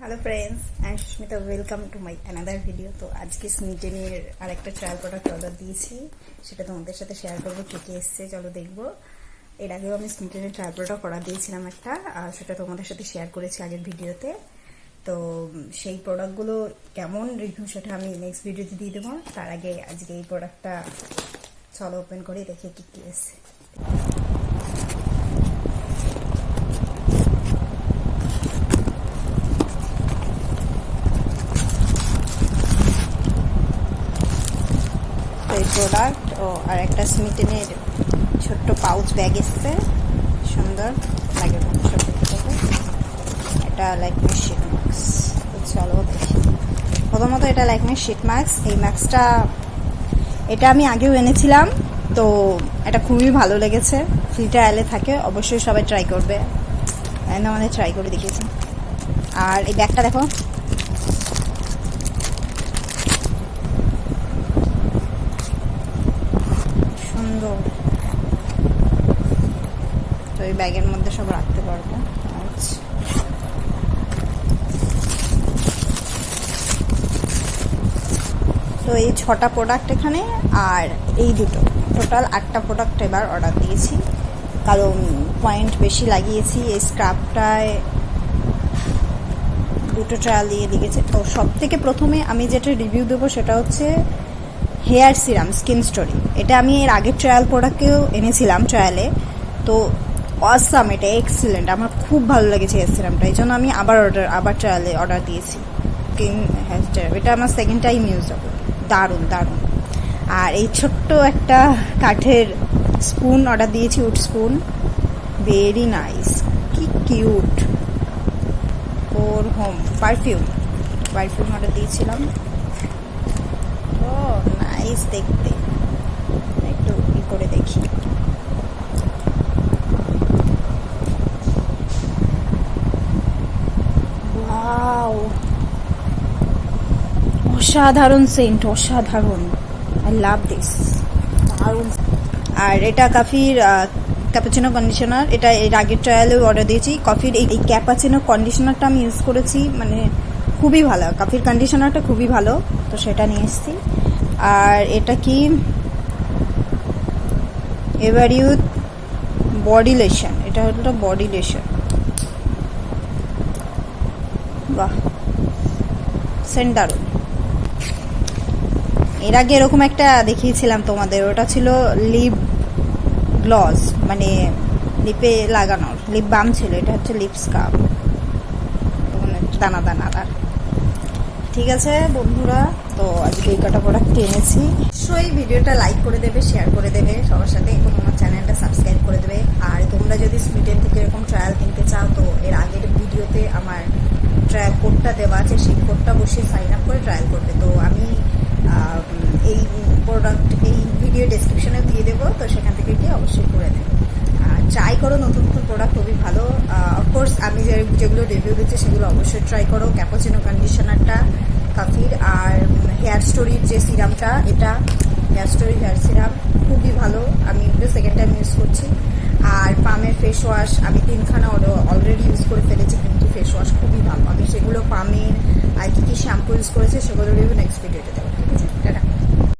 Hello friends, I am Susmita. Welcome to my another video. তো আজকে স্মিটেনের আরেকটা ট্রায়াল প্রোডাক্ট অর্ডার দিয়েছি, সেটা তোমাদের সাথে শেয়ার করবো। কে এসছে চলো দেখবো। এর আগেও আমি স্মিটেনের ট্রায়াল প্রোডাক্ট অর্ডার দিয়েছিলাম একটা, আর সেটা তোমাদের সাথে শেয়ার করেছি আগের ভিডিওতে। তো সেই প্রোডাক্টগুলো কেমন রিভিউ সেটা আমি নেক্সট ভিডিওতে দিয়ে দেবো। তার আগে আজকে এই প্রোডাক্টটা চলো ওপেন করে দেখে কি এসছে। এই প্রোডাক্ট আর একটা স্মিটেনের ছোট্ট পাউচ ব্যাগ এসছে, সুন্দর ব্যাগের মধ্যে এটা ল্যাকমি শিট মাস্ক। তো চলো দেখি। প্রথমত এটা ল্যাকমি শিট মাস্ক। এই মাস্কটা এটা আমি আগেও এনেছিলাম, তো এটা খুবই ভালো লেগেছে। ফ্রি ট্রায়ালে থাকে, অবশ্যই সবাই ট্রাই করবে। আমাদের ট্রাই করে দেখিয়েছি। আর এই ব্যাগটা দেখো, সুন্দর। তো এই ব্যাগের মধ্যে সব রাখতে পারবো। তো এই 6টা প্রোডাক্ট এখানে, আর এই দুটো, টোটাল 8টা প্রোডাক্ট এবার অর্ডার দিয়েছি, কারণ পয়েন্ট বেশি লাগিয়েছি। এই স্ক্রাবটায় 2টো ট্রায়াল দিয়ে লিখেছে। তো সব থেকে প্রথমে আমি যেটা রিভিউ দেবো সেটা হচ্ছে হেয়ার সিরাম স্কিন স্টোরি। এটা আমি এর আগের ট্রায়াল প্রোডাক্টকেও এনেছিলাম ট্রায়ালে, তো অসাম, এটা এক্সিলেন্ট। আমার খুব ভালো লেগেছে হেয়ার সিরামটা, এই জন্য আমি আবার ট্রায়ালে অর্ডার দিয়েছি স্কিন হেয়ার সিরাম। এটা আমার সেকেন্ড টাইম ইউজ হবে। দারুণ দারুণ। আর এই ছোট্ট একটা কাঠের স্পুন অর্ডার দিয়েছি, উড স্পুন, ভেরি নাইস, কি কিউট। ওর হোম পারফিউম অর্ডার দিয়েছিলাম, ও নাইস দেখতে। একটু ই করে দেখি। ওয়াও, অসাধারণ সেন্ট, অসাধারণ। আই লাভ দিস, দারুণ। আর এটা কফির ক্যাপাচিনো কন্ডিশনার। এটা এর আগের ট্রায়ালেও অর্ডার দিয়েছি। কফির এই ক্যাপাচিনো কন্ডিশনারটা আমি ইউজ করেছি, মানে খুবই ভালো। কফির কন্ডিশনারটা খুবই ভালো, তো সেটা নিয়ে এসেছি। আর এটা কি, এভার ইউথ বডি লোশন। এটা হলো বডি লোশন। বাহ, সেন্ট দারুণ। এর আগে এরকম একটা দেখিয়েছিলাম তোমাদের, ওটা ছিল লিপ গ্লস, মানে লিপে লাগানোর লিপ বাম ছিল। এটা হচ্ছে লিপ স্কাব, দানা দানাদার। ঠিক আছে বন্ধুরা, তো আজকে এই কটা প্রোডাক্ট এনেছি। অবশ্যই ভিডিওটা লাইক করে দেবে, শেয়ার করে দেবে সবার সাথে, এবং আমার চ্যানেলটা সাবস্ক্রাইব করে দেবে। আর তোমরা যদি স্মিটেন থেকে এরকম ট্রায়াল কিনতে চাও, তো এর আগের ভিডিওতে আমার ট্রায়াল কোডটা দেওয়া আছে, সেই কোডটা বসিয়ে সাইন আপ করে ট্রায়াল করবে। তো আমি এই প্রোডাক্ট এই ভিডিও ডেসক্রিপশনে দিয়ে দেবো, তো সেখান থেকে গিয়ে অবশ্যই করে দেবে। ট্রাই করো, নতুন নতুন প্রোডাক্ট খুবই ভালো। অফকোর্স আমি যেগুলো রিভিউ দিচ্ছি সেগুলো অবশ্যই ট্রাই করো। ক্যাপাচিনো কন্ডিশনারটা কফির, আর হেয়ার স্টোরির যে সিরামটা, এটা হেয়ার স্টোরি হেয়ার সিরাম খুবই ভালো। আমি এগুলো সেকেন্ড টাইম ইউজ করছি। আর পামের ফেস ওয়াশ আমি 3খানা অলরেডি ইউজ করে ফেলেছি, কিন্তু ফেস ওয়াশ খুবই ভালো। আমি সেগুলো পামের আর কি শ্যাম্পু ইউজ করেছি সেগুলো রিভিউ নেক্সট ভিডিওতে দেবো। ঠিক আছে, টাটা।